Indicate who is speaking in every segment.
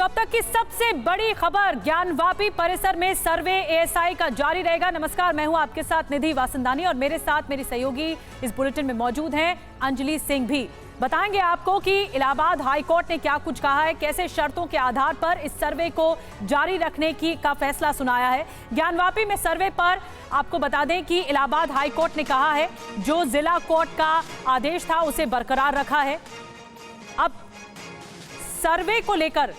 Speaker 1: तो अब तक की सबसे बड़ी खबर, ज्ञानवापी परिसर में सर्वे एएसआई का जारी रहेगा। नमस्कार, मैं हूं आपके साथ निधि वासंदानी और मेरे साथ मेरी सहयोगी इस बुलेटिन में मौजूद हैं अंजलि सिंह भी। बताएंगे आपको कि इलाहाबाद हाई कोर्ट ने क्या कुछ कहा है, कैसे शर्तों के आधार पर इस सर्वे को जारी रखने का फैसला सुनाया है। ज्ञानवापी में सर्वे पर आपको बता दें कि इलाहाबाद हाई कोर्ट ने कहा है जो जिला कोर्ट का आदेश था उसे बरकरार रखा है। अब सर्वे को लेकर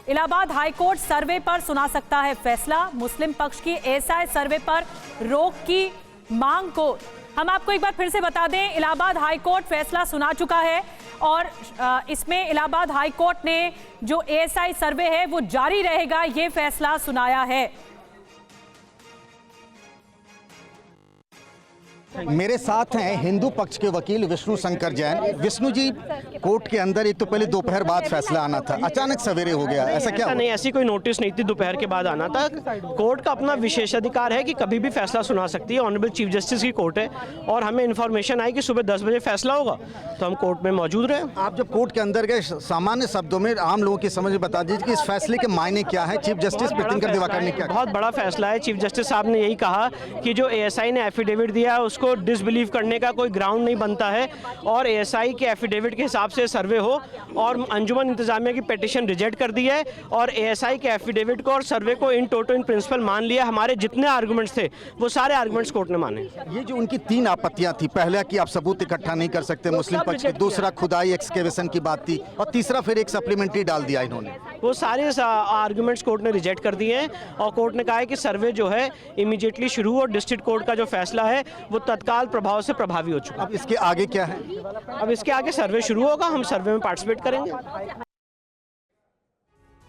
Speaker 1: इलाहाबाद हाई कोर्ट सर्वे पर सुना सकता है फैसला। मुस्लिम पक्ष की एएसआई सर्वे पर रोक की मांग को हम आपको एक बार फिर से बता दें, इलाहाबाद हाई कोर्ट फैसला सुना चुका है और इसमें इलाहाबाद हाई कोर्ट ने जो एएसआई सर्वे है वो जारी रहेगा, ये फैसला सुनाया है।
Speaker 2: मेरे साथ हैं हिंदू पक्ष के वकील विष्णु शंकर जैन। विष्णु जी, कोर्ट के अंदर एक तो पहले दोपहर बाद फैसला आना था, अचानक सवेरे हो गया, ऐसा क्या?
Speaker 3: नहीं, ऐसी कोई नोटिस नहीं थी, दोपहर के बाद आना था। कोर्ट का अपना विशेषाधिकार है कि कभी भी फैसला सुना सकती है। ऑनरेबल चीफ जस्टिस की कोर्ट है और हमें इन्फॉर्मेशन आई कि सुबह 10 बजे फैसला होगा, तो हम कोर्ट में मौजूद रहे।
Speaker 2: आप जब कोर्ट के अंदर गए, सामान्य शब्दों में आम लोगों की समझ में बता दीजिए कि इस फैसले के मायने क्या है। चीफ जस्टिस प्रीतिंकर दिवाकर ने क्या कहा?
Speaker 3: बहुत बड़ा फैसला है। चीफ जस्टिस साहब ने यही कहा कि जो एएसआई ने एफिडेविट दिया है उसको डिसबिलीव करने का कोई ग्राउंड नहीं बनता है और एएसआई के एफिडेविट के हिसाब से सर्वे हो, और अंजुमन इंतजामिया की पिटीशन रिजेक्ट कर दी है और एएसआई के एफिडेविट को और सर्वे को इन टोटो इन प्रिंसिपल मान लिया। हमारे जितने आर्गुमेंट्स थे वो सारे आर्गुमेंट्स कोर्ट ने माने।
Speaker 2: ये जो उनकी 3 आपत्तियां थी, पहला कि आप सबूत इकट्ठा नहीं कर सकते मुस्लिम पक्ष की, दूसरा खुदाई एक्सकेवेशन की बात थी, और तीसरा फिर एक सप्लीमेंट्री डाल दिया इन्होंने।
Speaker 3: वो सारे आर्गुमेंट्स कोर्ट ने रिजेक्ट कर दिए हैं और कोर्ट ने कहा है कि सर्वे जो है इमीडिएटली शुरू हो और डिस्ट्रिक्ट कोर्ट का जो फैसला है वो तत्काल प्रभाव से प्रभावी हो चुका।
Speaker 2: अब इसके आगे क्या है?
Speaker 3: अब इसके आगे सर्वे शुरू होगा, हम सर्वे में पार्टिसिपेट करेंगे।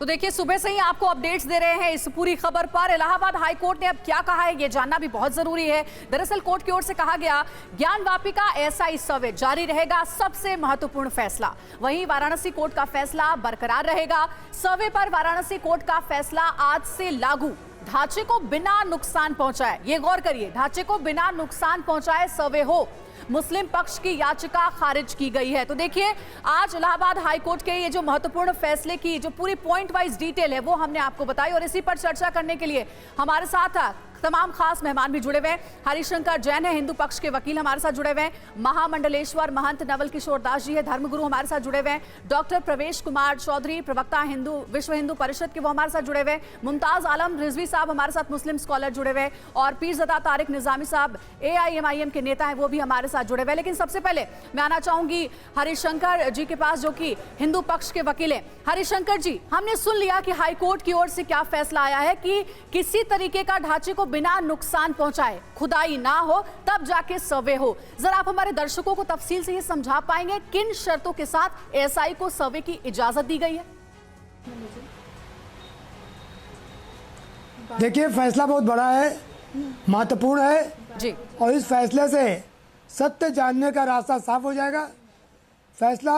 Speaker 1: तो देखिए, सुबह से ही आपको अपडेट्स दे रहे हैं इस पूरी खबर पर। इलाहाबाद हाई कोर्ट ने अब क्या कहा है ये जानना भी बहुत जरूरी है। दरअसल कोर्ट की ओर से कहा गया, ज्ञानवापी का एएसआई सर्वे जारी रहेगा, सबसे महत्वपूर्ण फैसला। वहीं वाराणसी कोर्ट का फैसला बरकरार रहेगा। सर्वे पर वाराणसी कोर्ट का फैसला आज से लागू। ढांचे को बिना नुकसान पहुंचाए, ये गौर करिए, ढांचे को बिना नुकसान पहुंचाए सर्वे हो। मुस्लिम पक्ष की याचिका खारिज की गई है। तो देखिए, आज इलाहाबाद हाई कोर्ट के ये जो महत्वपूर्ण फैसले की जो पूरी पॉइंट वाइज डिटेल है वो हमने आपको बताई और इसी पर चर्चा करने के लिए हमारे साथ तमाम खास मेहमान भी जुड़े हुए हैं। हरिशंकर जैन है, हिंदू पक्ष के वकील, हमारे साथ जुड़े हुए हैं। महामंडलेश्वर महंत नवल किशोर दास जी है, धर्मगुरु, हमारे साथ जुड़े हुए हैं। डॉक्टर प्रवेश कुमार चौधरी, प्रवक्ता विश्व हिंदू परिषद के, वो हमारे साथ जुड़े हुए हैं। मुमताज आलम रिजवी साहब हमारे साथ, मुस्लिम स्कॉलर, जुड़े हुए हैं। और पीरज़ादा तारिक निजामी साहब AIMIM के नेता हैं, वो भी हमारे साथ जुड़े हुए हैं। लेकिन सबसे पहले मैं आना चाहूंगी हरिशंकर जी के पास, जो कि हिंदू पक्ष के वकील हैं। हरिशंकर जी, हमने सुन लिया कि हाई कोर्ट की ओर से क्या फैसला आया है कि किसी तरीके का ढांचे को बिना नुकसान पहुंचाए, खुदाई ना हो, तब जाके सर्वे हो। जरा आप हमारे दर्शकों को तफसील से ये समझा पाएंगे किन शर्तों के साथ एएसआई को सर्वे की इजाजत दी गई है?
Speaker 4: देखिए, फैसला बहुत बड़ा है, महत्वपूर्ण है
Speaker 1: जी, और
Speaker 4: इस फैसले से सत्य जानने का रास्ता साफ हो जाएगा। फैसला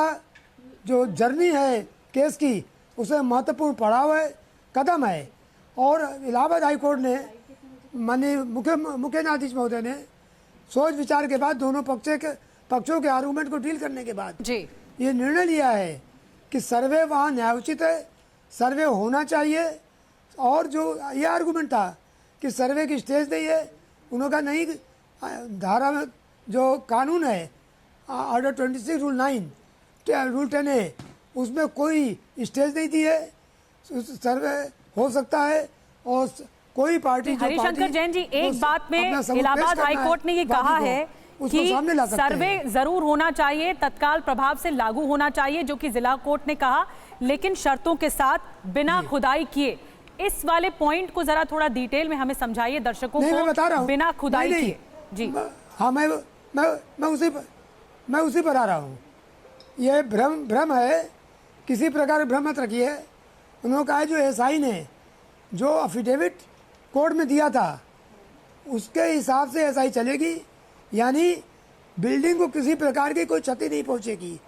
Speaker 4: जो जर्नी है केस की, उसे महत्वपूर्ण पड़ाव है, कदम है। और इलाहाबाद हाई कोर्ट ने माननीय मुख्य न्यायाधीश महोदय ने सोच विचार के बाद दोनों पक्षों के आर्गूमेंट को डील करने के बाद जी ये निर्णय लिया है कि सर्वे वहाँ न्यायोचित है, सर्वे होना चाहिए। और जो ये आर्गूमेंट था कि सर्वे की स्टेज नहीं है, उन्होंने कहा नहीं, धारा में जो कानून है ऑर्डर 26 रूल 10A, उसमें कोई स्टेज नहीं दी है, सर्वे हो सकता है। और कोई पार्टी
Speaker 1: हरिशंकर जैन जी, एक बात में इलाहाबाद हाई कोर्ट ने ये कहा है कि सर्वे जरूर होना चाहिए, तत्काल प्रभाव से लागू होना चाहिए, जो कि जिला कोर्ट ने कहा, लेकिन शर्तों के साथ, बिना खुदाई किए। इस वाले पॉइंट को जरा थोड़ा डिटेल में हमें समझाइए दर्शकों को।
Speaker 4: मैं बता रहा हूं,
Speaker 1: बिना खुदाई किए जी।
Speaker 4: हाँ, मैं उसी पर आ रहा हूँ। ये भ्रम है, किसी प्रकार भ्रम मत रखिए। उन्होंने कहा जो एएसआई ने जो अफिडेविट कोर्ट में दिया था उसके हिसाब से एएसआई चलेगी, यानी बिल्डिंग को किसी प्रकार की कोई क्षति नहीं पहुंचेगी।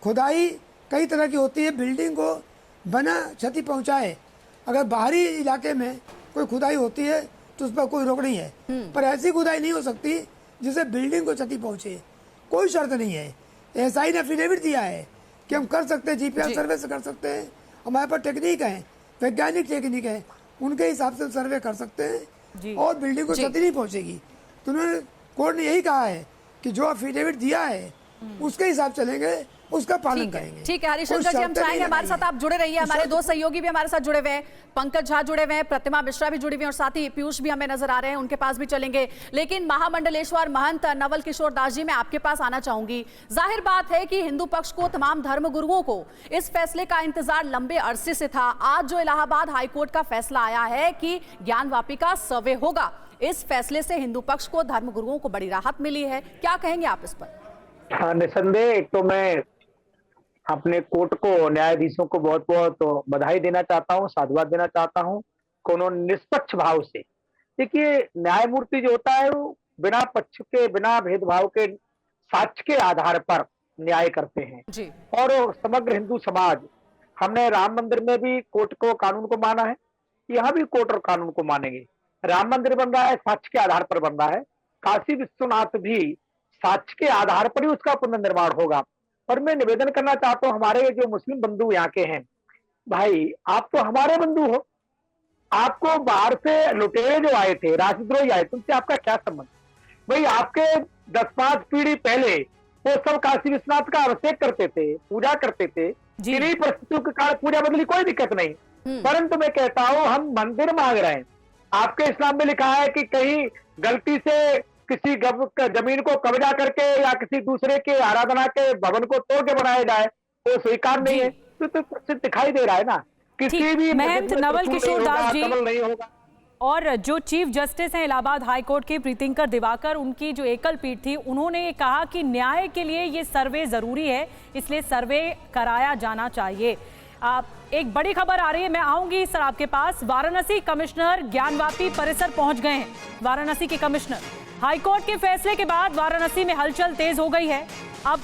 Speaker 4: खुदाई कई तरह की होती है, बिल्डिंग को बिना क्षति पहुंचाए अगर बाहरी इलाके में कोई खुदाई होती है तो उस पर कोई रोक नहीं है, पर ऐसी खुदाई नहीं हो सकती जिससे बिल्डिंग को क्षति पहुंचे। कोई शर्त नहीं है। एएसआई ने एफिडेविट दिया है कि हम कर सकते हैं, जीपीआर सर्वे से कर सकते हैं, हमारे पास टेक्निक है, वैज्ञानिक टेक्निक है, उनके हिसाब से सर्वे कर सकते हैं और बिल्डिंग को क्षति नहीं पहुंचेगी। तो उन्होंने कोर्ट ने यही कहा है कि जो अफिडेविट दिया है उसके हिसाब चलेंगे, उसका पालन करेंगे।
Speaker 1: ठीक है हरिशंकर जी, हम चाहेंगे हमारे साथ आप जुड़े रहिए, हमारे दो सहयोगी भी हमारे साथ जुड़े हुए हैं, पंकज झा जुड़े हुए हैं, प्रतिमा मिश्रा भी जुड़ी हुई हैं और साथ ही पीयूष भी हमें नजर आ रहे हैं, उनके पास भी चलेंगे। लेकिन महामंडलेश्वर महंत नवल किशोर दास जी, मैं आपके पास आना चाहूंगी। जाहिर बात है कि हिंदू पक्ष को, तमाम धर्म गुरुओं को इस फैसले का इंतजार लंबे अरसे से था। आज जो इलाहाबाद हाईकोर्ट का फैसला आया है कि ज्ञान वापिका सर्वे होगा, इस फैसले से हिंदू पक्ष को, धर्म गुरुओं को बड़ी राहत मिली है, क्या कहेंगे आप इस पर?
Speaker 5: हाँ, निसंदेह एक तो मैं अपने कोर्ट को, न्यायाधीशों को बहुत बहुत बधाई देना चाहता हूँ, साधुवाद देना चाहता हूँ कि उन्होंने निष्पक्ष भाव से, देखिए न्यायमूर्ति जो होता है वो बिना पक्ष के, बिना भेदभाव के, साक्ष्य के आधार पर न्याय करते हैं
Speaker 1: जी।
Speaker 5: और समग्र हिंदू समाज, हमने राम मंदिर में भी कोर्ट को, कानून को माना है, यहाँ भी कोर्ट और कानून को मानेंगे। राम मंदिर बन रहा है, साक्ष्य के आधार पर बन रहा है, काशी विश्वनाथ भी साक्ष्य के आधार पर ही उसका पुनर्निर्माण होगा। और मैं निवेदन करना चाहता हूं, हमारे जो मुस्लिम बंधु यहाँ के हैं, भाई आप तो हमारे बंधु हो, आपको बाहर से लुटेरे जो आए थे, राजद्रोही आए, तुमसे आपका क्या संबंध? भाई आपके 10-5 पीढ़ी पहले वो सब काशी विश्वनाथ का अभिषेक करते थे, पूजा करते थे, इन्हीं परिस्थितियों के कारण पूजा बदली, कोई दिक्कत नहीं। परंतु मैं कहता हूं हम मंदिर मांग रहे हैं, आपके इस्लाम में लिखा है कि कहीं गलती से किसी जमीन को कब्जा करके या किसी दूसरे के आराधना के भवन को तोड़ के बनाया जाए, वो स्वीकार नहीं है। तो दिखाई दे रहा है ना, किसी भी
Speaker 6: महंत नवल किशोर दास जी
Speaker 5: नहीं होगा।
Speaker 6: और जो चीफ जस्टिस हैं इलाहाबाद हाईकोर्ट के प्रीतिंकर दिवाकर, उनकी जो एकल पीठ थी, उन्होंने ये कहा कि न्याय के लिए ये सर्वे जरूरी है, इसलिए सर्वे कराया जाना चाहिए। एक बड़ी खबर आ रही है, मैं आऊंगी सर आपके पास। वाराणसी कमिश्नर ज्ञानवापी परिसर पहुंच गए हैं। वाराणसी के कमिश्नर, हाईकोर्ट के फैसले के बाद वाराणसी में हलचल तेज हो गई है। अब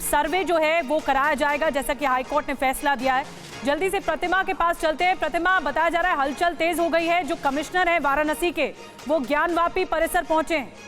Speaker 6: सर्वे जो है वो कराया जाएगा, जैसा कि हाईकोर्ट ने फैसला दिया है। जल्दी से प्रतिमा के पास चलते हैं। प्रतिमा, बताया जा रहा है हलचल तेज हो गई है, जो कमिश्नर है वाराणसी के, वो ज्ञानवापी परिसर पहुंचे हैं।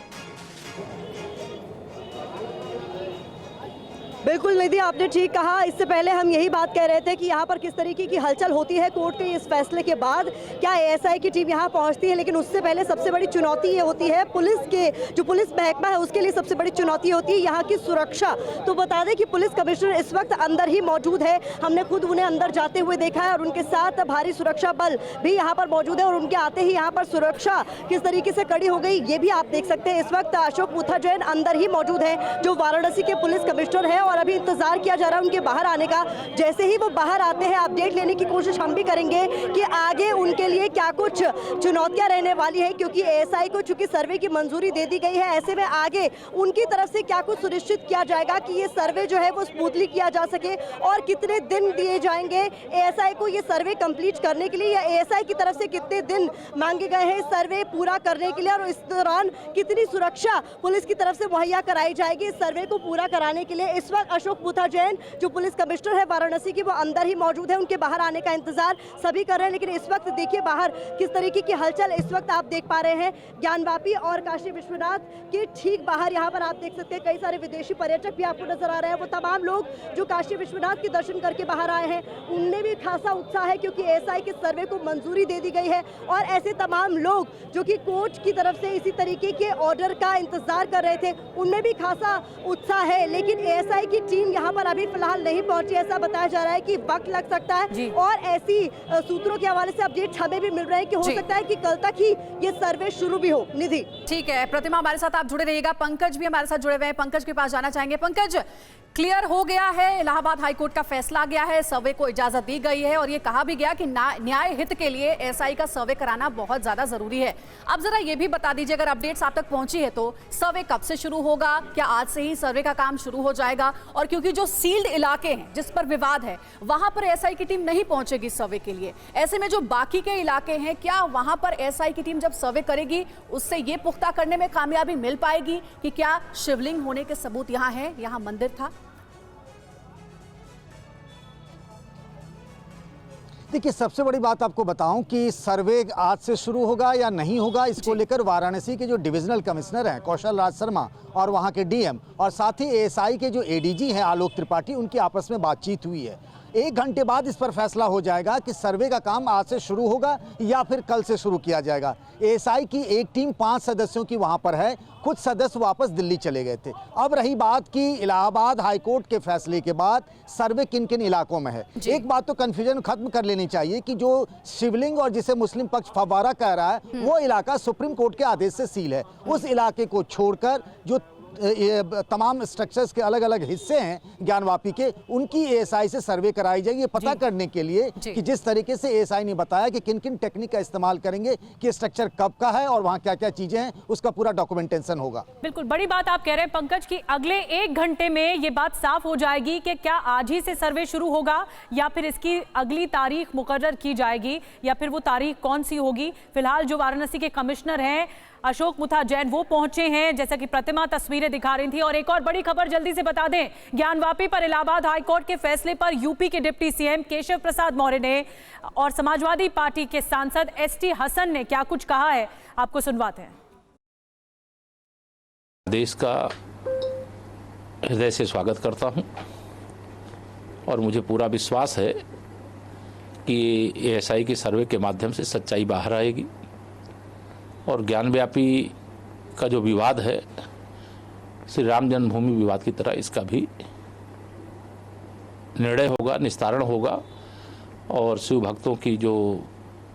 Speaker 7: बिल्कुल निधि, आपने ठीक कहा। इससे पहले हम यही बात कह रहे थे कि यहाँ पर किस तरीके की हलचल होती है कोर्ट के इस फैसले के बाद, क्या एएसआई की टीम यहाँ पहुँचती है, लेकिन उससे पहले सबसे बड़ी चुनौती ये होती है पुलिस के, जो पुलिस महकमा है उसके लिए सबसे बड़ी चुनौती होती है यहाँ की सुरक्षा। तो बता दें कि पुलिस कमिश्नर इस वक्त अंदर ही मौजूद है, हमने खुद उन्हें अंदर जाते हुए देखा है और उनके साथ भारी सुरक्षा बल भी यहाँ पर मौजूद है और उनके आते ही यहाँ पर सुरक्षा किस तरीके से कड़ी हो गई ये भी आप देख सकते हैं। इस वक्त अशोक पूथा जैन अंदर ही मौजूद है, जो वाराणसी के पुलिस कमिश्नर है, और अभी इंतजार किया जा रहा है उनके बाहर आने का। जैसे ही वो बाहर आते हैं अपडेट लेने की कोशिश हम भी करेंगे कि आगे उनके लिए क्या कुछ चुनौतियां रहने वाली है, क्योंकि एएसआई को चूंकि सर्वे की मंजूरी दे दी गई है, ऐसे में आगे उनकी तरफ से क्या कुछ सुनिश्चित किया जाएगा कि ये सर्वे जो है वो स्मूथली किया जा सके, और कितने दिन दिए जाएंगे एएसआई को ये सर्वे कंप्लीट करने के लिए, या एएसआई की तरफ से कितने दिन मांगे गए हैं सर्वे पूरा करने के लिए, और इस दौरान कितनी सुरक्षा पुलिस की तरफ से मुहैया कराई जाएगी इस सर्वे को पूरा कराने के लिए। इस वक्त अशोक पूथा जैन जो पुलिस कमिश्नर है वाराणसी की, वो अंदर ही मौजूद है, उनके बाहर आने का इंतजार सभी कर रहे हैं। लेकिन इस वक्त देखिए बाहर किस तरीके की हलचल इस वक्त आप देख पा रहे हैं। ज्ञानवापी और काशी विश्वनाथ के ठीक बाहर यहाँ पर आप देख सकते हैं कई सारे विदेशी पर्यटक भी आपको नजर आ रहे हैं। वो तमाम लोग जो काशी विश्वनाथ के दर्शन करके बाहर आए हैं, उनमें भी खासा उत्साह है, क्योंकि एएसआई के सर्वे को मंजूरी दे दी गई है। और ऐसे तमाम लोग जो कि कोर्ट की तरफ से इसी तरीके के ऑर्डर का इंतजार कर रहे थे, उनमें भी खासा उत्साह है। लेकिन एएसआई की टीम यहाँ पर अभी फिलहाल नहीं पहुंची, ऐसा बताया जा रहा है कि वक्त लग सकता है। और ऐसी सूत्रों के हवाले से अपडेट हमें भी मिल रहे हैं कि हो सकता है कि कल तक ही ये सर्वे शुरू भी हो। निधि,
Speaker 1: ठीक है, प्रतिमा हमारे साथ आप जुड़े रहिएगा। पंकज भी हमारे साथ जुड़े हुए हैं, पंकज के पास जाना चाहेंगे। पंकज, क्लियर हो गया है, इलाहाबाद हाईकोर्ट का फैसला आ गया है, सर्वे को इजाजत दी गई है और ये कहा भी गया कि न्याय हित के लिए एएसआई का सर्वे कराना बहुत ज्यादा जरूरी है। अब जरा ये भी बता दीजिए, अगर अपडेट्स आप तक पहुंची है तो सर्वे कब से शुरू होगा, क्या आज से ही सर्वे का काम शुरू हो जाएगा? और क्योंकि जो सील्ड इलाके हैं जिस पर विवाद है, वहां पर एएसआई की टीम नहीं पहुंचेगी सर्वे के लिए, ऐसे में जो बाकी के इलाके हैं, क्या वहां पर एएसआई की टीम जब सर्वे करेगी उससे ये पुख्ता करने में कामयाबी मिल पाएगी कि क्या शिवलिंग होने के सबूत यहाँ है, यहाँ मंदिर था?
Speaker 2: देखिए, सबसे बड़ी बात आपको बताऊं कि सर्वे आज से शुरू होगा या नहीं होगा, इसको लेकर वाराणसी के जो डिविजनल कमिश्नर हैं कौशल राज शर्मा और वहां के डीएम और साथ ही एएसआई के जो एडीजी हैं आलोक त्रिपाठी, उनकी आपस में बातचीत हुई है। 1 घंटे बाद इस पर फैसला हो जाएगा कि सर्वे का काम आज से शुरू होगा या फिर कल से शुरू किया जाएगा। एएसआई की एक टीम 5 सदस्यों की वहां पर है, कुछ सदस्य वापस दिल्ली चले गए थे। अब रही बात कि इलाहाबाद हाईकोर्ट के फैसले के बाद सर्वे किन किन इलाकों में है। एक बात तो कन्फ्यूजन खत्म कर लेनी चाहिए कि जो शिवलिंग और जिसे मुस्लिम पक्ष फव्वारा कह रहा है वो इलाका सुप्रीम कोर्ट के आदेश से सील है। उस इलाके को छोड़कर जो ये तमाम स्ट्रक्चर्स के अलग अलग हिस्से हैं ज्ञानवापी के, उनकी एएसआई से सर्वे कराई जाएगी, ये पता करने के लिए कि जिस तरीके से एएसआई ने बताया कि किन किन टेक्निक का इस्तेमाल करेंगे, कि स्ट्रक्चर कब का है और वहां क्या क्या चीजें हैं, उसका पूरा डॉक्यूमेंटेशन होगा।
Speaker 6: बिल्कुल बड़ी बात आप कह रहे हैं पंकज कि अगले 1 घंटे में ये बात साफ हो जाएगी कि क्या आज ही से सर्वे शुरू होगा या फिर इसकी अगली तारीख मुकर्रर की जाएगी या फिर वो तारीख कौन सी होगी। फिलहाल जो वाराणसी के कमिश्नर हैं अशोक मुथा जैन वो पहुंचे हैं, जैसा कि प्रतिमा तस्वीरें दिखा रही थी। और एक और बड़ी खबर जल्दी से बता दें, ज्ञानवापी पर इलाहाबाद हाईकोर्ट के फैसले पर यूपी के डिप्टी सीएम केशव प्रसाद मौर्य ने और समाजवादी पार्टी के सांसद एसटी हसन ने क्या कुछ कहा है, आपको सुनवाते हैं।
Speaker 8: देश का हृदय से स्वागत करता हूं और मुझे पूरा विश्वास है कि एएसआई के सर्वे के माध्यम से सच्चाई बाहर आएगी और ज्ञानव्यापी का जो विवाद है श्री राम जन्मभूमि विवाद की तरह इसका भी निर्णय होगा, निस्तारण होगा और शिव भक्तों की जो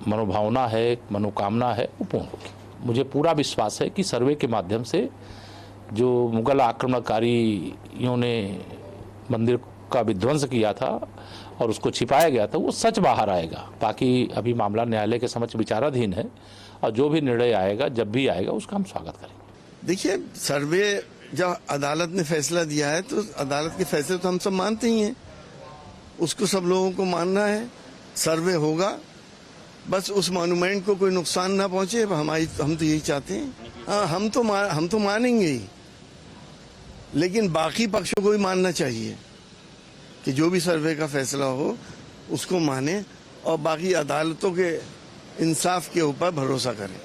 Speaker 8: मनोभावना है, मनोकामना है वो पूर्ण होगी। मुझे पूरा विश्वास है कि सर्वे के माध्यम से जो मुगल आक्रमणकारियों ने मंदिर का विध्वंस किया था और उसको छिपाया गया था वो सच बाहर आएगा। बाकी अभी मामला न्यायालय के समक्ष विचाराधीन है और जो भी निर्णय आएगा, जब भी आएगा, उसका हम स्वागत करेंगे।
Speaker 9: देखिए, सर्वे जब अदालत ने फैसला दिया है तो अदालत के फैसले तो हम सब मानते ही हैं, उसको सब लोगों को मानना है। सर्वे होगा, बस उस मॉन्यूमेंट को कोई नुकसान ना पहुंचे, हम तो यही चाहते हैं। हाँ, हम तो मानेंगे ही, लेकिन बाकी पक्षों को भी मानना चाहिए कि जो भी सर्वे का फैसला हो उसको माने और बाकी अदालतों के इंसाफ के ऊपर भरोसा करें।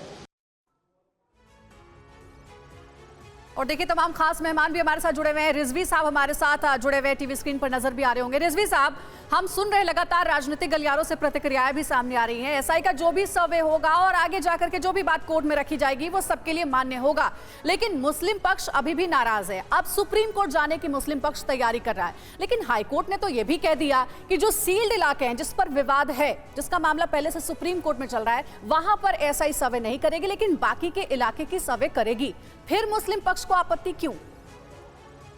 Speaker 1: और देखिए, तमाम खास मेहमान भी हमारे साथ जुड़े हुए हैं। रिजवी साहब हमारे साथ जुड़े हुए टीवी स्क्रीन पर नजर भी आ रहे होंगे। रिजवी साहब, हम सुन रहे लगातार राजनीतिक गलियारों से प्रतिक्रियाएं भी सामने आ रही हैं। एसआई का जो भी सर्वे होगा और आगे जाकर के जो भी बात कोर्ट में रखी जाएगी वो सबके लिए मान्य होगा, लेकिन मुस्लिम पक्ष अभी भी नाराज है। अब सुप्रीम कोर्ट जाने की मुस्लिम पक्ष तैयारी कर रहा है, लेकिन हाईकोर्ट ने तो यह भी कह दिया कि जो सील्ड इलाके हैं जिस पर विवाद है, जिसका मामला पहले से सुप्रीम कोर्ट में चल रहा है, वहां पर एसआई सर्वे नहीं करेगी, लेकिन बाकी के इलाके की सर्वे करेगी। फिर मुस्लिम पक्ष को आपत्ति क्यों?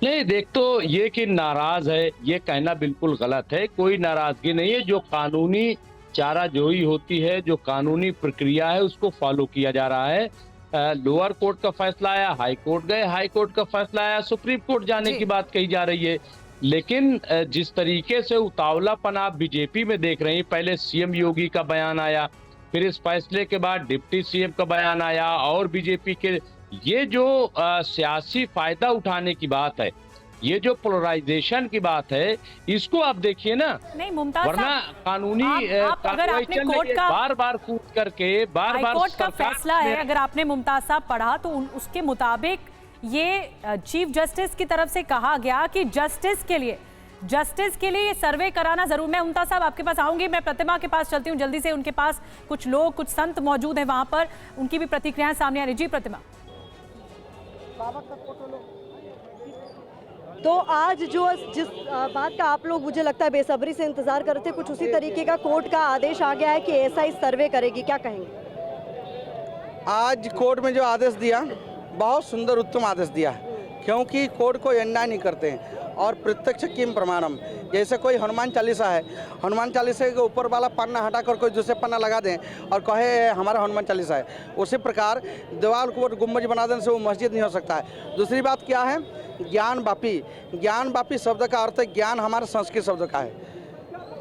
Speaker 10: नहीं, देख, तो ये कि नाराज है ये कहना बिल्कुल गलत है। कोई नाराजगी नहीं है। जो कानूनी चाराजोई होती है, जो कानूनी प्रक्रिया है, उसको फॉलो किया जा रहा है। लोअर कोर्ट का फैसला आया, हाई कोर्ट गए, हाई कोर्ट का फैसला आया, सुप्रीम कोर्ट जाने की बात कही जा रही है। लेकिन जिस तरीके से उतावलापन आप बीजेपी में देख रहे हैं, पहले सीएम योगी का बयान आया, फिर इस फैसले के बाद डिप्टी सीएम का बयान आया और बीजेपी के ये जो सियासी फायदा उठाने की बात है, ये जो पोलराइजेशन की बात है, इसको आप देखिए ना।
Speaker 6: नहीं मुमताज,
Speaker 10: वरना कानूनी
Speaker 6: अगर आपने कोर्ट का
Speaker 10: बार बार कूद करके बार
Speaker 6: कोर्ट का फैसला है, अगर आपने मुमताज साहब पढ़ा तो उसके मुताबिक ये चीफ जस्टिस की तरफ से कहा गया कि जस्टिस के लिए ये सर्वे कराना जरूर। मैं मुमताज साहब आपके पास आऊंगी, मैं प्रतिमा के पास चलती हूँ जल्दी से। उनके पास कुछ लोग, कुछ संत मौजूद हैं वहां पर, उनकी भी प्रतिक्रियाएं सामने आ रही। जी प्रतिमा।
Speaker 7: तो आज जिस बात का आप लोग मुझे लगता है बेसब्री से इंतजार कर रहे थे, कुछ उसी तरीके का कोर्ट का आदेश आ गया है कि एएसआई सर्वे करेगी, क्या कहेंगे?
Speaker 11: आज कोर्ट में जो आदेश दिया, बहुत सुंदर उत्तम आदेश दिया है, क्योंकि कोर्ट को अन्याय नहीं करते हैं और प्रत्यक्ष किम प्रमाणम। जैसे कोई हनुमान चालीसा है, हनुमान चालीसा के ऊपर वाला पन्ना हटाकर कोई दूसरे पन्ना लगा दें और कहे हमारा हनुमान चालीसा है, उसी प्रकार दीवार को गुम्बज बना देने से वो मस्जिद नहीं हो सकता है। दूसरी बात क्या है, ज्ञानवापी शब्द का अर्थ है ज्ञान, हमारे संस्कृत शब्द का है,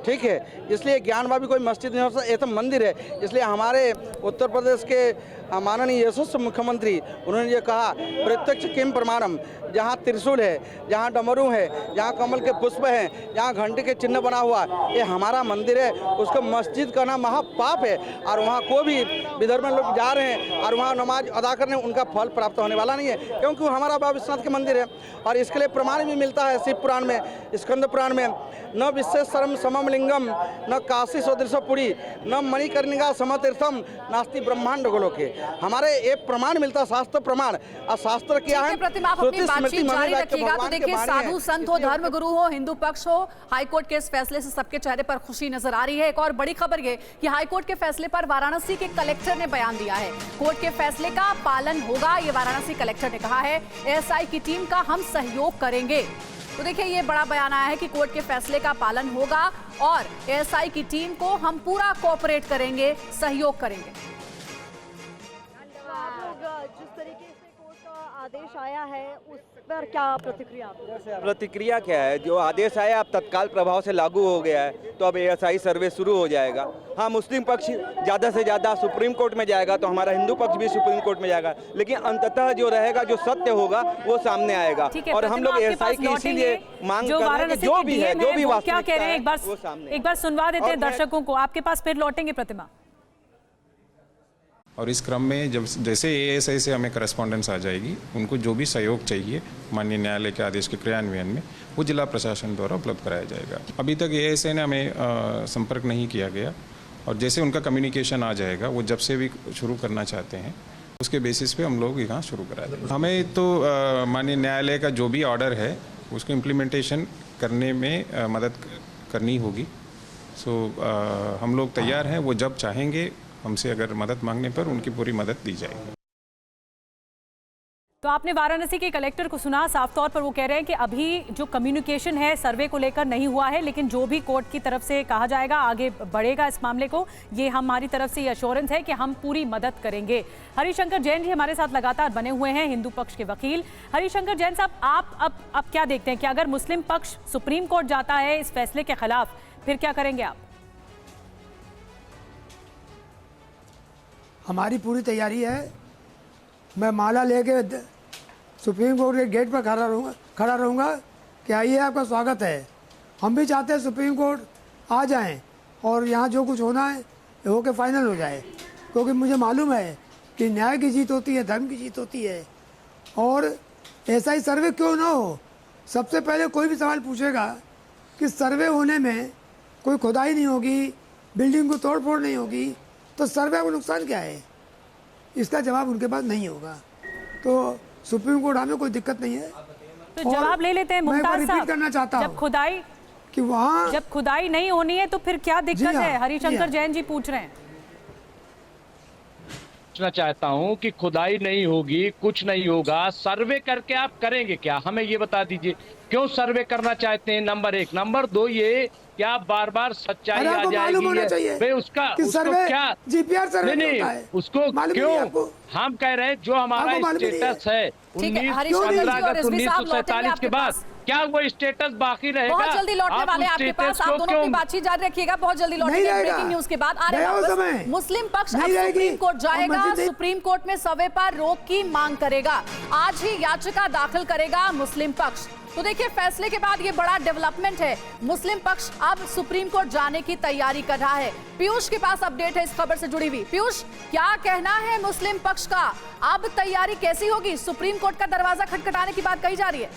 Speaker 11: ठीक है। इसलिए ज्ञानवापी कोई मस्जिद नहीं हो सकता, ये तो मंदिर है। इसलिए हमारे उत्तर प्रदेश के माननीय यशस्वी मुख्यमंत्री उन्होंने ये कहा प्रत्यक्ष किम प्रमाणम, जहाँ त्रिशूल है, जहाँ डमरू है, जहाँ कमल के पुष्प हैं, जहाँ घंटे के चिन्ह बना हुआ, ये हमारा मंदिर है, उसको मस्जिद कहना महापाप है। और वहाँ कोई भी विधर्मी लोग जा रहे हैं और वहाँ नमाज अदा करने, उनका फल प्राप्त होने वाला नहीं है, क्योंकि वो हमारा बाबा विश्वनाथ के मंदिर है। और इसके लिए प्रमाण भी मिलता है शिव पुराण में, स्कंद पुराण में, न विश्वेश्वरम समम लिंगम, न काशी सदृश पुरी, न मणिकर्णिका समतीर्थम, नास्ति ब्रह्मांड गोलोके। हमारे ये प्रमाण मिलता, शास्त्र प्रमाण। और शास्त्र क्या है?
Speaker 1: प्रतिमा आप अपनी बातचीत जारी रखिएगा। तो देखिए, साधु संत हो, धर्म गुरु हो, हिंदू पक्ष हो, हाईकोर्ट के इस फैसले से सबके चेहरे पर खुशी नजर आ रही है। एक और बड़ी खबर ये कि हाईकोर्ट के फैसले पर वाराणसी के कलेक्टर ने बयान दिया है। कोर्ट के फैसले का पालन होगा, ये वाराणसी कलेक्टर ने कहा है। एएसआई की टीम का हम सहयोग करेंगे। तो देखिए, ये बड़ा बयान आया है कि कोर्ट के फैसले का पालन होगा और एएसआई की टीम को हम पूरा कोऑपरेट करेंगे, सहयोग करेंगे।
Speaker 7: जिस तरीके से कोर्ट का आदेश आया है उस पर क्या प्रतिक्रिया?
Speaker 12: प्रतिक्रिया क्या है, जो आदेश आया अब तत्काल प्रभाव से लागू हो गया है, तो अब एएसआई सर्वे शुरू हो जाएगा। हाँ, मुस्लिम पक्ष ज़्यादा से ज़्यादा सुप्रीम कोर्ट में जाएगा, तो हमारा हिंदू पक्ष भी सुप्रीम कोर्ट में जाएगा, लेकिन अंततः जो रहेगा, जो सत्य होगा वो सामने आएगा। और हम लोग एएसआई की इसीलिए मांग कर रहे हैं कि जो भी है, जो भी
Speaker 6: क्या कह रहे हैं, एक बार सुनवा देते हैं दर्शकों को। आपके पास फिर लौटेंगे प्रतिमा।
Speaker 13: और इस क्रम में जब जैसे एएसआई से हमें करस्पॉन्डेंस आ जाएगी, उनको जो भी सहयोग चाहिए माननीय न्यायालय के आदेश के क्रियान्वयन में, वो जिला प्रशासन द्वारा उपलब्ध कराया जाएगा। अभी तक एएसआई ने हमें संपर्क नहीं किया गया, और जैसे उनका कम्युनिकेशन आ जाएगा, वो जब से भी शुरू करना चाहते हैं उसके बेसिस पे हम लोग यहाँ शुरू करा देंगे। हमें तो माननीय न्यायालय का जो भी ऑर्डर है उसको इम्प्लीमेंटेशन करने में मदद करनी होगी। सो हम लोग तैयार हैं, वो जब चाहेंगे हमसे अगर मदद मांगने पर उनकी पूरी मदद दी जाएगी।
Speaker 6: तो आपने वाराणसी के कलेक्टर को सुना, साफ तौर पर वो कह रहे हैं कि अभी जो कम्युनिकेशन है सर्वे को लेकर नहीं हुआ है, लेकिन जो भी कोर्ट की तरफ से कहा जाएगा आगे बढ़ेगा इस मामले को, ये हमारी तरफ से ये अश्योरेंस है कि हम पूरी मदद करेंगे। हरिशंकर जैन जी हमारे साथ लगातार बने हुए हैं, हिंदू पक्ष के वकील। हरिशंकर जैन साहब, आप अब क्या देखते हैं कि अगर मुस्लिम पक्ष सुप्रीम कोर्ट जाता है इस फैसले के खिलाफ, फिर क्या करेंगे आप?
Speaker 4: हमारी पूरी तैयारी है। मैं माला लेके सुप्रीम कोर्ट के गेट पर खड़ा रहूँगा कि आइए, आपका स्वागत है। हम भी चाहते हैं सुप्रीम कोर्ट आ जाएं और यहाँ जो कुछ होना है हो के फाइनल हो जाए, क्योंकि मुझे मालूम है कि न्याय की जीत होती है, धर्म की जीत होती है। और ऐसा ही सर्वे क्यों ना हो, सबसे पहले कोई भी सवाल पूछेगा कि सर्वे होने में कोई खुदाई नहीं होगी, बिल्डिंग को तोड़ फोड़ नहीं होगी, तो सर्वे को नुकसान क्या है? इसका जवाब उनके पास नहीं होगा। तो सुप्रीम कोर्ट हमें कोई दिक्कत नहीं है।
Speaker 6: तो जवाब ले लेते हैं मुमताज साहब,
Speaker 4: करना चाहता हूं
Speaker 6: जब खुदाई
Speaker 4: कि वहाँ
Speaker 6: जब खुदाई नहीं होनी है तो फिर क्या दिक्कत है? हरिशंकर जैन जी पूछ रहे हैं।
Speaker 10: पूछना चाहता हूं कि खुदाई नहीं होगी, कुछ नहीं होगा, सर्वे करके आप करेंगे क्या? हमें ये बता दीजिए, क्यों सर्वे करना चाहते हैं? नंबर एक। नंबर दो, ये क्या बार बार सच्चाई आ जाएगी? भाई उसका क्या
Speaker 4: जीपीआर सर्वे
Speaker 10: नहीं, उसको क्यों? हम कह रहे हैं जो हमारा स्टेटस है 19 अगस्त 1947 के बाद, क्या वो स्टेटस बाकी रहेगा?
Speaker 1: बहुत जल्दी लौटने वाले आपके पास, आप दोनों अपनी बातचीत जारी रखिएगा। बहुत जल्दी लौटेंगे ब्रेकिंग न्यूज के बाद। मुस्लिम पक्ष अब सुप्रीम कोर्ट जाएगा, सुप्रीम कोर्ट में सर्वे पर रोक की मांग करेगा। आज ही याचिका दाखिल करेगा मुस्लिम पक्ष। तो देखिए, फैसले के बाद ये बड़ा डेवलपमेंट है। मुस्लिम पक्ष अब सुप्रीम कोर्ट जाने की तैयारी कर रहा है। पीयूष के पास अपडेट है इस खबर से जुड़ी हुई। पीयूष, क्या कहना है मुस्लिम पक्ष का? अब तैयारी कैसी होगी? सुप्रीम कोर्ट का दरवाजा खटखटाने की बात कही जा रही है।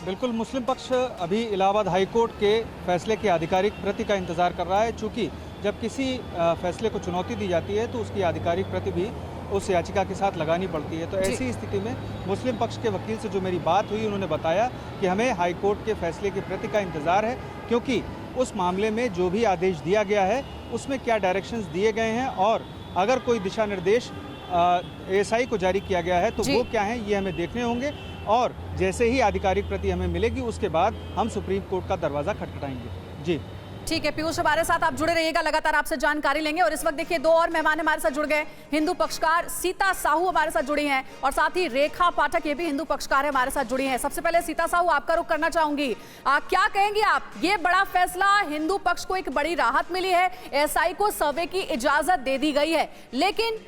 Speaker 14: बिल्कुल, मुस्लिम पक्ष अभी इलाहाबाद हाईकोर्ट के फैसले की आधिकारिक प्रति का इंतजार कर रहा है। चूंकि जब किसी फैसले को चुनौती दी जाती है तो उसकी आधिकारिक प्रति भी उस याचिका के साथ लगानी पड़ती है। तो ऐसी स्थिति में मुस्लिम पक्ष के वकील से जो मेरी बात हुई, उन्होंने बताया कि हमें हाईकोर्ट के फैसले की प्रति का इंतजार है, क्योंकि उस मामले में जो भी आदेश दिया गया है उसमें क्या डायरेक्शंस दिए गए हैं और अगर कोई दिशा निर्देश एएसआई को जारी किया गया है तो वो क्या है, ये हमें देखने होंगे। और जैसे ही आधिकारिक प्रति हमें मिलेगी उसके बाद हम सुप्रीम कोर्ट का दरवाज़ा खटखटाएंगे। जी
Speaker 1: ठीक है पीयूष, हमारे साथ आप जुड़े रहिएगा, लगातार आपसे जानकारी लेंगे। और इस वक्त देखिए 2 और मेहमान हमारे साथ जुड़ गए। हिंदू पक्षकार सीता साहू हमारे साथ जुड़ी हैं और साथ ही रेखा पाठक, ये भी हिंदू पक्षकार है, हमारे साथ जुड़ी हैं। सबसे पहले सीता साहू आपका रुख करना चाहूंगी, क्या कहेंगे आप? ये बड़ा फैसला, हिंदू पक्ष को एक बड़ी राहत मिली है, एएसआई को सर्वे की इजाजत दे दी गई है, लेकिन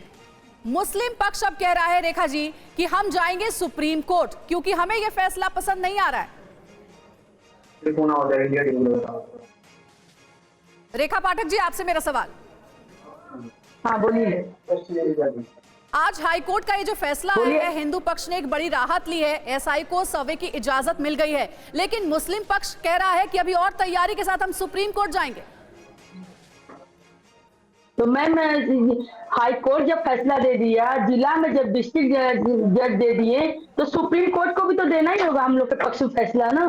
Speaker 1: मुस्लिम पक्ष अब कह रहा है रेखा जी कि हम जाएंगे सुप्रीम कोर्ट क्योंकि हमें यह फैसला पसंद नहीं आ रहा है। रेखा पाठक जी, आपसे मेरा सवाल।
Speaker 15: हाँ बोलिए।
Speaker 1: आज हाईकोर्ट का ये जो फैसला है, हिंदू पक्ष ने एक बड़ी राहत ली है, एएसआई को सर्वे की इजाजत मिल गई है, लेकिन मुस्लिम पक्ष कह रहा है कि अभी और तैयारी के साथ हम सुप्रीम कोर्ट जाएंगे।
Speaker 15: तो मैम, हाईकोर्ट जब फैसला दे दिया, जिला में जब डिस्ट्रिक्ट जज दे दिए, तो सुप्रीम कोर्ट को भी तो देना ही होगा हम लोग के पक्ष में फैसला ना,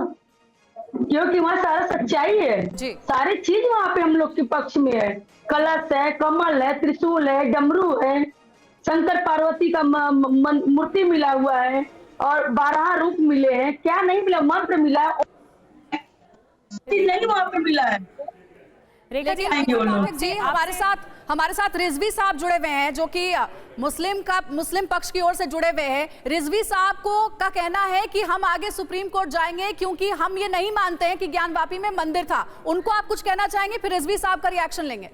Speaker 15: क्योंकि वहाँ सारा सच्चाई है, सारी चीज वहाँ पे हम लोग के पक्ष में है। कलश है, कमल है, त्रिशूल है, डमरू है, शंकर पार्वती का मूर्ति मिला हुआ है और 12 रूप मिले हैं। क्या नहीं मिला? मंत्र मिला है, नहीं वहाँ पे मिला है।
Speaker 1: रेखा जी, हमारे साथ रिजवी साहब जुड़े हुए हैं जो कि मुस्लिम पक्ष की ओर से जुड़े हुए हैं। रिजवी साहब का कहना है कि हम आगे सुप्रीम कोर्ट जाएंगे क्योंकि हम ये नहीं मानते हैं कि ज्ञानवापी में मंदिर था। उनको आप कुछ कहना चाहेंगे, फिर रिजवी साहब का रिएक्शन लेंगे।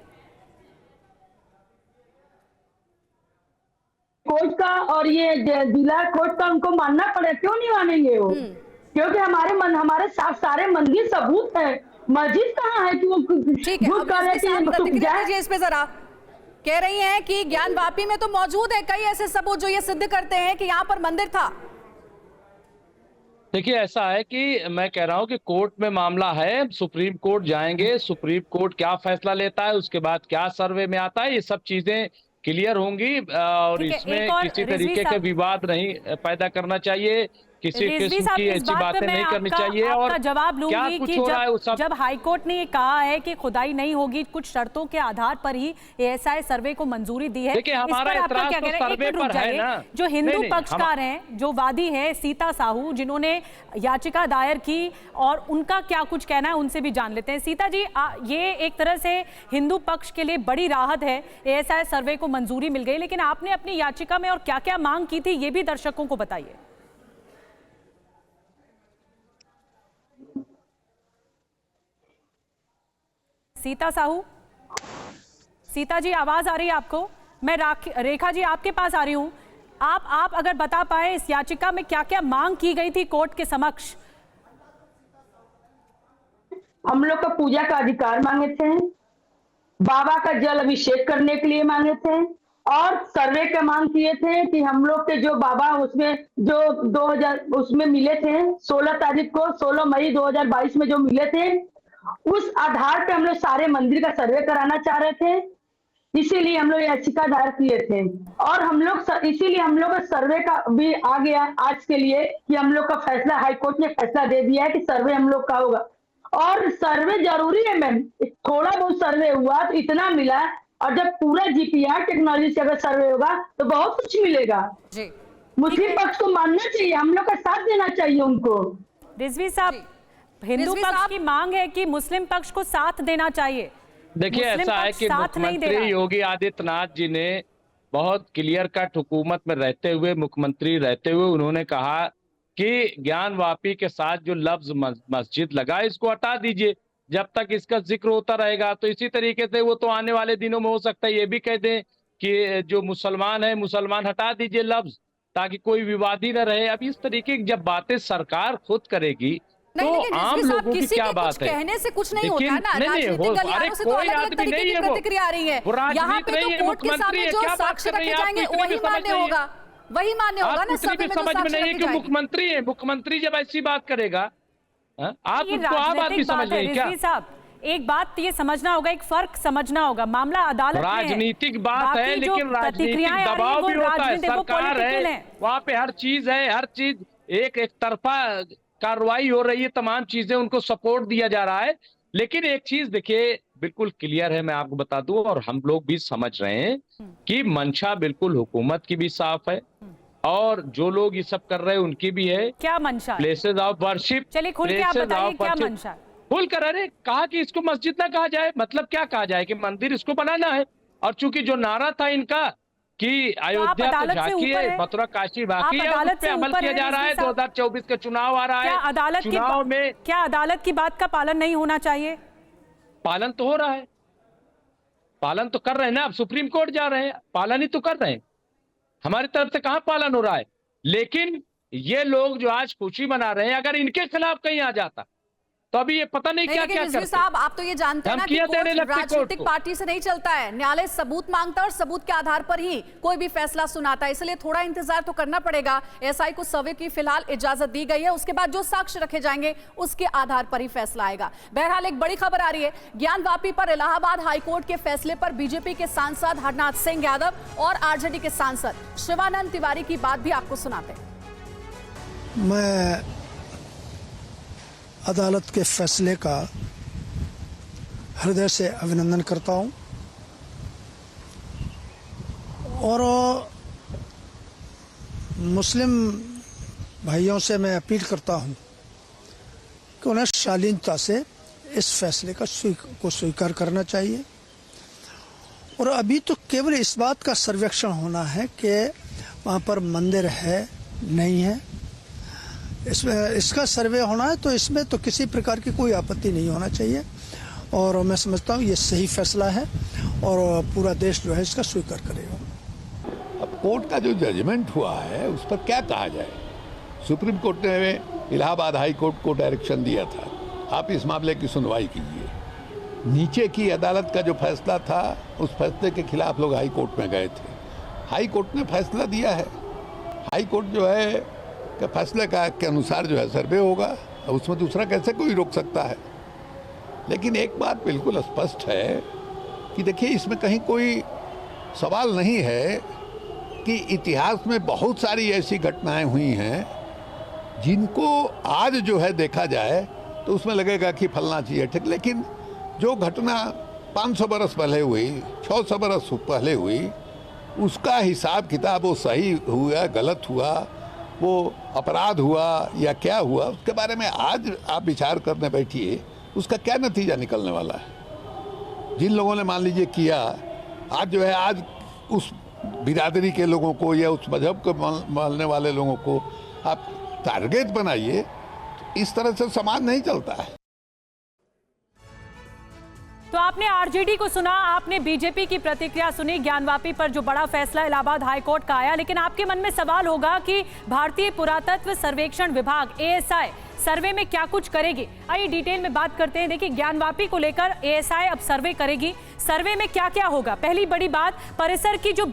Speaker 15: कोर्ट का और ये जिला कोर्ट का उनको मानना पड़े, क्यों नहीं मानेंगे वो? क्योंकि हमारे साथ सारे मंदिर सबूत है, मस्जिद कहाँ है कि वो झूठ कर रहे हैं।
Speaker 1: इस पे जरा कह रही हैं कि ज्ञानवापी में तो मौजूद है कई ऐसे सबूत जो ये सिद्ध करते हैं कि यहाँ पर मंदिर था।
Speaker 10: देखिए, ऐसा है कि मैं कह रहा हूँ कि कोर्ट में मामला है, सुप्रीम कोर्ट जाएंगे, सुप्रीम कोर्ट क्या फैसला लेता है, उसके बाद क्या सर्वे में आता है, ये सब चीजें क्लियर होंगी और इसमें किसी तरीके के विवाद नहीं पैदा करना चाहिए, किसी किस्म की ऐसी बातें नहीं करनी चाहिए। और
Speaker 6: जवाब लूंगी कि जब हाईकोर्ट ने ये कहा है कि खुदाई नहीं होगी, कुछ शर्तों के आधार पर ही एएसआई सर्वे को मंजूरी दी है,
Speaker 10: देखिए हमारा एतराज तो सर्वे पर है ना।
Speaker 6: जो हिंदू पक्षकार हैं, जो वादी है सीता साहू, जिन्होंने याचिका दायर की, और उनका क्या कुछ कहना है उनसे भी जान लेते हैं। सीता जी, ये एक तरह से हिंदू पक्ष के लिए बड़ी राहत है, एएसआई सर्वे को मंजूरी मिल गई, लेकिन आपने अपनी याचिका में और क्या क्या मांग की थी ये भी दर्शकों को बताइए। सीता साहू, सीता जी आवाज आ रही है आपको? मैं रेखा जी आपके पास आ रही हूं। आप अगर बता पाए इस याचिका में क्या क्या मांग की गई थी कोर्ट के समक्ष।
Speaker 15: हम लोग का पूजा का अधिकार मांगे थे, बाबा का जल अभिषेक करने के लिए मांगे थे, और सर्वे का मांग किए थे कि हम लोग के जो बाबा उसमें जो 2000 उसमें मिले थे, 16 तारीख को 16 मई 2022 में जो मिले थे, उस आधार पे हम लोग सारे मंदिर का सर्वे कराना चाह रहे थे, इसीलिए हम लोग याचिका दायर किए थे। और हम लोग इसीलिए हम लोग का सर्वे का भी आ गया आज के लिए कि हम लोग का फैसला, हाईकोर्ट ने फैसला दे दिया है कि सर्वे हम लोग का होगा। और सर्वे जरूरी है मैम, थोड़ा बहुत सर्वे हुआ तो इतना मिला, और जब पूरा जीपीआर टेक्नोलॉजी से अगर सर्वे होगा तो बहुत कुछ मिलेगा। मुस्लिम पक्ष को मानना चाहिए, हम लोग का साथ देना चाहिए उनको।
Speaker 6: रिजवी साहब, हिंदू पक्ष की मांग है कि मुस्लिम पक्ष को साथ देना चाहिए।
Speaker 10: देखिए, ऐसा है कि मुख्यमंत्री योगी आदित्यनाथ जी ने बहुत क्लियर कट हुकूमत में रहते हुए, मुख्यमंत्री रहते हुए, उन्होंने कहा कि ज्ञानवापी के साथ जो लफ्ज मस्जिद लगा इसको हटा दीजिए। जब तक इसका जिक्र होता रहेगा तो इसी तरीके से वो तो आने वाले दिनों में हो सकता है ये भी कह दें कि जो मुसलमान है, मुसलमान हटा दीजिए लफ्ज, ताकि कोई विवाद ही न रहे। अब इस तरीके की जब बातें सरकार खुद करेगी तो आम लोगों की क्या बात है?
Speaker 1: कहने से कुछ नहीं होता ना,
Speaker 10: नहीं, कोई आदमी नहीं है,
Speaker 1: प्रतिक्रिया आ रही है यहाँ पे, तो कोर्ट के सामने जो साक्ष्य रखे जाएंगे वही मान्य होगा, वही मान्य होगा ना।
Speaker 10: समझ में नहीं है कि मुख्यमंत्री है, मुख्यमंत्री जब ऐसी बात करेगा आप उसको आप आदमी समझ रहे हैं क्या?
Speaker 6: साहब, एक बात ये समझना होगा, एक फर्क समझना होगा, मामला अदालत में है,
Speaker 10: राजनीतिक बात है, लेकिन राजनीतिक दबाव भी होता है, सरकार है, वहाँ पे हर चीज है, हर चीज एक तरफा कार्रवाई हो रही है, तमाम चीजें उनको सपोर्ट दिया जा रहा है। लेकिन एक चीज देखिए बिल्कुल क्लियर है, मैं आपको बता दूं, और हम लोग भी समझ रहे हैं कि मंशा बिल्कुल हुकूमत की भी साफ है और जो लोग ये सब कर रहे हैं उनकी भी है।
Speaker 6: क्या मंशा?
Speaker 10: प्लेसेस ऑफ वर्शिप,
Speaker 6: चलिए खुल के आप बताइए क्या मंशा?
Speaker 10: खोल कर, अरे कहा कि इसको मस्जिद ना कहा जाए, मतलब क्या कहा जाए कि मंदिर इसको बनाना है। और चूंकि जो नारा था इनका कि अयोध्या तो झांकी है, मथुरा काशी बाकी है, उस पे अमल किया जा रहा है। 2024 का चुनाव आ रहा है, चुनाव में
Speaker 6: क्या अदालत की बात का पालन नहीं होना चाहिए?
Speaker 10: पालन तो हो रहा है, पालन तो कर रहे हैं ना, अब सुप्रीम कोर्ट जा रहे हैं, पालन ही तो कर रहे हैं। हमारी तरफ से कहां पालन हो रहा है? लेकिन ये लोग जो आज खुशी मना रहे हैं, अगर इनके खिलाफ कहीं आ जाता तो अभी ये पता नहीं क्या क्या करते।
Speaker 1: साहब, आप तो ये जानते हैं ना कि कोर्ट राजनीतिक पार्टी से नहीं चलता है, न्यायालय सबूत मांगता है और सबूत के आधार पर ही कोई भी फैसला सुनाता है, इसलिए थोड़ा इंतजार तो करना पड़ेगा। एएसआई को सर्वे की फिलहाल इजाजत दी गई है, उसके बाद जो साक्ष्य रखे जाएंगे उसके आधार पर ही फैसला आएगा। बहरहाल एक बड़ी खबर आ रही है, ज्ञानवापी पर इलाहाबाद हाईकोर्ट के फैसले पर बीजेपी के सांसद हरनाथ सिंह यादव और आरजेडी के सांसद शिवानंद तिवारी की बात भी आपको सुनाते हैं।
Speaker 4: मैं अदालत के फैसले का हृदय से अभिनंदन करता हूं और मुस्लिम भाइयों से मैं अपील करता हूं कि उन्हें शालीनता से इस फैसले का स्वीकार करना चाहिए। और अभी तो केवल इस बात का सर्वेक्षण होना है कि वहां पर मंदिर है नहीं है, इसमें इसका सर्वे होना है, तो इसमें तो किसी प्रकार की कोई आपत्ति नहीं होना चाहिए। और मैं समझता हूँ ये सही फैसला है और पूरा देश जो है इसका स्वीकार करेगा।
Speaker 16: अब कोर्ट का जो जजमेंट हुआ है उस पर क्या कहा जाए? सुप्रीम कोर्ट ने इलाहाबाद हाई कोर्ट को डायरेक्शन दिया था, आप इस मामले की सुनवाई कीजिए। नीचे की अदालत का जो फैसला था उस फैसले के खिलाफ लोग हाई कोर्ट में गए थे, हाई कोर्ट ने फैसला दिया है। हाई कोर्ट जो है कि फैसले के अनुसार जो है सर्वे होगा, उसमें दूसरा कैसे कोई रोक सकता है। लेकिन एक बात बिल्कुल स्पष्ट है कि देखिए, इसमें कहीं कोई सवाल नहीं है कि इतिहास में बहुत सारी ऐसी घटनाएं हुई हैं जिनको आज जो है देखा जाए तो उसमें लगेगा कि फलना चाहिए ठीक, लेकिन जो घटना 500 बरस पहले हुई, 600 बरस पहले हुई, उसका हिसाब किताब वो सही हुआ गलत हुआ, वो अपराध हुआ या क्या हुआ, उसके बारे में आज आप विचार करने बैठिए, उसका क्या नतीजा निकलने वाला है। जिन लोगों ने मान लीजिए किया, आज जो है आज उस बिरादरी के लोगों को या उस मजहब को मानने वाले लोगों को आप टारगेट बनाइए, इस तरह से समाज नहीं चलता है।
Speaker 6: तो आपने आरजेडी को सुना, आपने बीजेपी की प्रतिक्रिया सुनी ज्ञानवापी पर जो बड़ा फैसला इलाहाबाद हाईकोर्ट का आया, लेकिन आपके मन में सवाल होगा कि भारतीय पुरातत्व सर्वेक्षण विभाग एएसआई सर्वे में क्या कुछ करेगी। आइए डिटेल में बात करते हैं। देखिए, ज्ञानवापी को लेकर एएसआई अब सर्वे करेगी। सर्वे में क्या क्या होगा? पहली बड़ी बात, परिसर की जो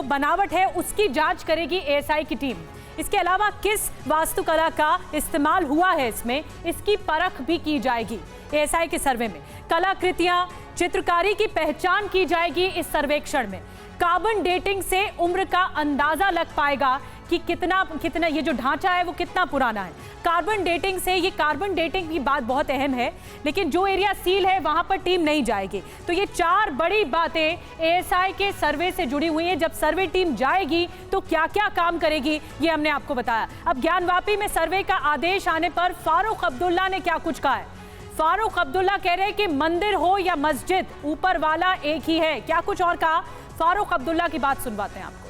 Speaker 6: बनावट है उसकी जांच करेगी एएसआई की टीम। इसके अलावा किस वास्तुकला का इस्तेमाल हुआ है इसमें, इसकी परख भी की जाएगी एएसआई के सर्वे में। कलाकृतियां, चित्रकारी की पहचान की जाएगी इस सर्वेक्षण में। कार्बन डेटिंग से उम्र का अंदाजा लग पाएगा कि कितना ये जो ढांचा है वो कितना पुराना है। कार्बन डेटिंग से, ये कार्बन डेटिंग की बात बहुत अहम है, लेकिन जो एरिया सील है वहां पर टीम नहीं जाएगी। तो ये 4 बड़ी बातें एएसआई के सर्वे से जुड़ी हुई हैं। जब सर्वे टीम जाएगी तो क्या क्या काम करेगी ये हमने आपको बताया। अब ज्ञानवापी में सर्वे का आदेश आने पर फारूक अब्दुल्ला ने क्या कुछ कहा है। फारूक अब्दुल्ला कह रहे हैं कि मंदिर हो या मस्जिद, ऊपर वाला एक ही है। क्या कुछ और कहा, फारूक अब्दुल्ला की बात सुनवाते हैं आपको।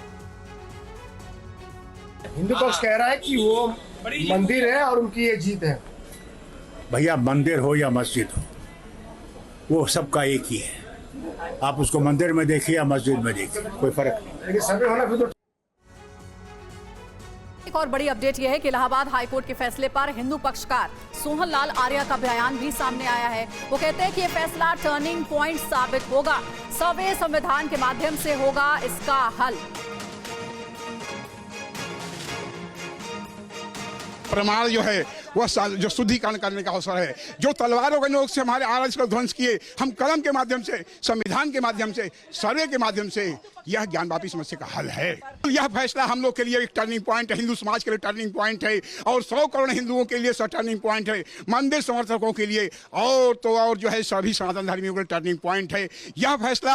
Speaker 17: हिंदू पक्ष कह रहा है कि वो मंदिर है और उनकी ये जीत है।
Speaker 18: भैया, मंदिर हो या मस्जिद हो, वो सबका एक ही है। आप उसको मंदिर में देखिए या मस्जिद में देखिए, कोई फर्क नहीं।
Speaker 17: लेकिन सर्वे होना फिर तो।
Speaker 1: एक और बड़ी अपडेट यह है कि इलाहाबाद हाईकोर्ट के फैसले पर हिंदू पक्षकार सोहन लाल आर्या का बयान भी सामने आया है। वो कहते हैं कि यह फैसला टर्निंग पॉइंट साबित होगा। सर्वे संविधान के माध्यम से होगा इसका हल।
Speaker 19: प्रमाण जो है वह जो शुद्धिकरण करने का अवसर है। जो तलवारों के नोक से हमारे आरएस को ध्वंस किए, हम कलम के माध्यम से, संविधान के माध्यम से, सर्वे के माध्यम से यह ज्ञानवापी समस्या का हल है। यह फैसला हम लोग के लिए एक टर्निंग पॉइंट है, हिंदू समाज के लिए टर्निंग पॉइंट है और 100 करोड़ हिंदुओं के लिए टर्निंग पॉइंट है, मंदिर समर्थकों के लिए और तो और जो है सभी सनातन धर्मियों के लिए टर्निंग पॉइंट है। यह फैसला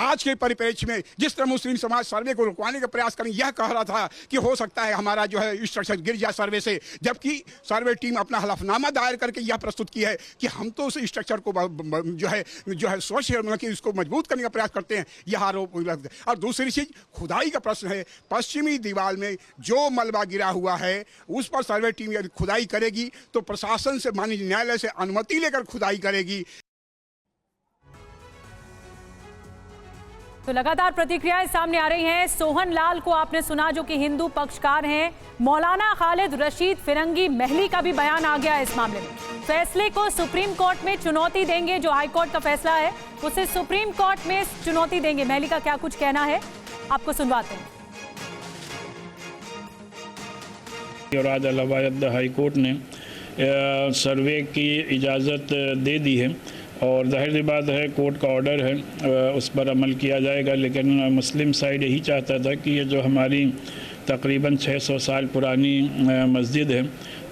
Speaker 19: आज के परिप्रेक्ष्य में जिस तरह मुस्लिम समाज सर्वे को रुकवाने का प्रयास करें, यह कह रहा था कि हो सकता है हमारा जो है स्ट्रक्चर गिर जाए सर्वे से, जबकि सर्वे टीम अपना हलफनामा दायर करके यह प्रस्तुत की है कि हम तो उस स्ट्रक्चर को जो है स्वच्छ मतलब कि उसको मजबूत करने का प्रयास करते हैं, यह आरोप लगता है। और दूसरी चीज खुदाई का प्रश्न है, पश्चिमी दीवार में जो मलबा गिरा हुआ है उस पर सर्वे टीम यदि खुदाई करेगी तो प्रशासन से माननीय न्यायालय से अनुमति लेकर खुदाई करेगी।
Speaker 6: तो लगातार प्रतिक्रियाएं सामने आ रही हैं। सोहन लाल को आपने सुना जो कि हिंदू पक्षकार हैं। मौलाना खालिद रशीद फिरंगी महली का भी बयान आ गया इस मामले में। फैसले को सुप्रीम कोर्ट में चुनौती देंगे, जो हाई कोर्ट का फैसला है उसे सुप्रीम कोर्ट में चुनौती देंगे। महली का क्या कुछ कहना है आपको सुनवाते हैं।
Speaker 20: और आज इलाहाबाद हाई कोर्ट ने सर्वे की इजाज़त दे दी है और जाहिर सी बात है कोर्ट का ऑर्डर है, उस पर अमल किया जाएगा। लेकिन मुस्लिम साइड यही चाहता था कि ये जो हमारी तकरीबन 600 साल पुरानी मस्जिद है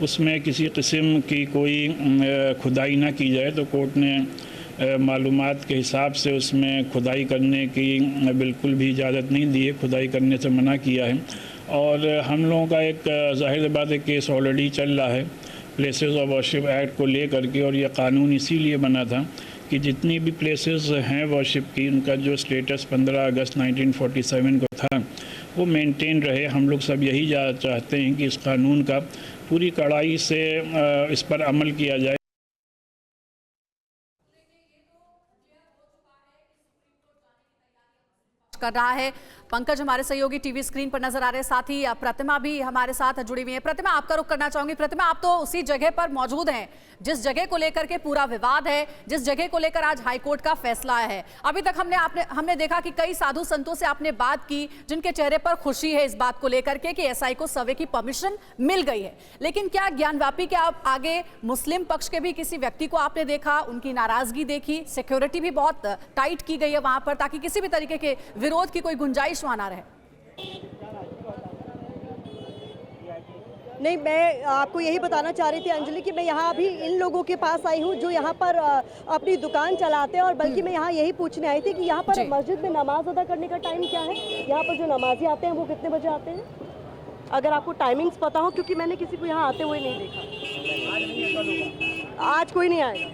Speaker 20: उसमें किसी किस्म की कोई खुदाई ना की जाए, तो कोर्ट ने मालूमात के हिसाब से उसमें खुदाई करने की बिल्कुल भी इजाज़त नहीं दी है, खुदाई करने से मना किया है। और हम लोगों का एक जाहिर बात है केस ऑलरेडी चल रहा है प्लेसेस ऑफ वर्शिप एक्ट को ले करके, और ये कानून इसीलिए बना था कि जितनी भी प्लेसेस हैं वर्शिप की उनका जो स्टेटस 15 अगस्त 1947 को था वो मेंटेन रहे। हम लोग सब यही चाहते हैं कि इस कानून का पूरी कड़ाई से इस पर अमल किया जाए।
Speaker 1: कर रहा है पंकज हमारे सहयोगी टीवी स्क्रीन पर नजर आ रहे हैं, साथ ही प्रतिमा भी हमारे साथ जुड़ी हुई है। प्रतिमा आपका रुख करना चाहूंगी। प्रतिमा आप तो उसी जगह पर मौजूद हैं जिस जगह को लेकर के पूरा विवाद है, जिस जगह को लेकर आज हाईकोर्ट का फैसला है। अभी तक हमने देखा कि कई साधु संतों से आपने बात की जिनके चेहरे पर खुशी है इस बात को लेकर के कि एसआई को सर्वे की परमिशन मिल गई है, लेकिन क्या ज्ञानवापी के आप आगे मुस्लिम पक्ष के भी किसी व्यक्ति को आपने देखा, उनकी नाराजगी देखी? सिक्योरिटी भी बहुत टाइट की गई है वहां पर ताकि किसी भी तरीके के विरोध की कोई गुंजाइश वहां ना रहे।
Speaker 7: नहीं, मैं आपको यही बताना चाह रही थी अंजलि कि मैं यहाँ अभी इन लोगों के पास आई हूँ जो यहाँ पर अपनी दुकान चलाते हैं, और बल्कि मैं यहाँ यही पूछने आई थी कि यहाँ पर मस्जिद में नमाज अदा करने का टाइम क्या है, यहाँ पर जो नमाजी आते हैं वो कितने बजे आते हैं, अगर आपको टाइमिंग्स पता हो, क्योंकि मैंने किसी को यहाँ आते हुए नहीं देखा। आज कोई नहीं आएगा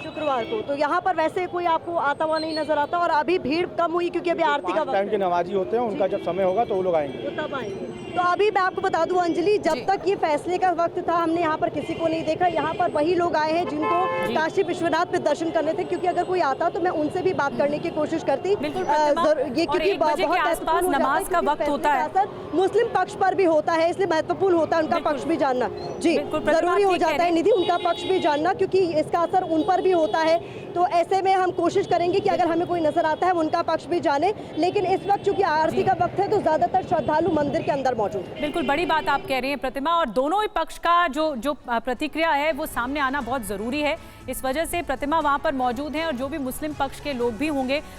Speaker 7: शुक्रवार को, तो यहाँ पर वैसे कोई आपको आता हुआ नहीं नजर आता। और अभी भीड़ कम हुई क्योंकि अभी आरती का
Speaker 21: टाइम के नमाजी होते हैं, उनका जब समय होगा तो वो लोग आएंगे,
Speaker 7: तो तब आएंगे। तो अभी मैं आपको बता दूं अंजलि, जब तक ये फैसले का वक्त था हमने यहाँ पर किसी को नहीं देखा। यहाँ पर वही लोग आए हैं जिनको काशी विश्वनाथ पे दर्शन करने थे, क्योंकि अगर कोई आता तो मैं उनसे भी बात करने की कोशिश करती। ये क्योंकि बहुत
Speaker 6: नमाज का वक्त होता है,
Speaker 7: मुस्लिम पक्ष पर भी होता है, इसलिए महत्वपूर्ण होता है उनका पक्ष भी जानना। जी जरूरी हो जाता है निधि, उनका पक्ष भी जानना, क्योंकि इसका असर उन पर भी होता है। तो ऐसे में हम कोशिश करेंगे कि अगर हमें कोई नजर आता है उनका पक्ष भी जाने। लेकिन इस वक्त चूंकि आरती का वक्त है तो ज्यादातर श्रद्धालु मंदिर के अंदर मौजूद है।
Speaker 6: बिल्कुल बड़ी बात आप कह रही हैं प्रतिमा, और दोनों ही पक्ष का जो प्रतिक्रिया है वो सामने आना बहुत जरूरी है। इस वजह से प्रतिमा वहां पर मौजूद हैं और जो भी मुस्लिम पक्ष के लोग भी होंगे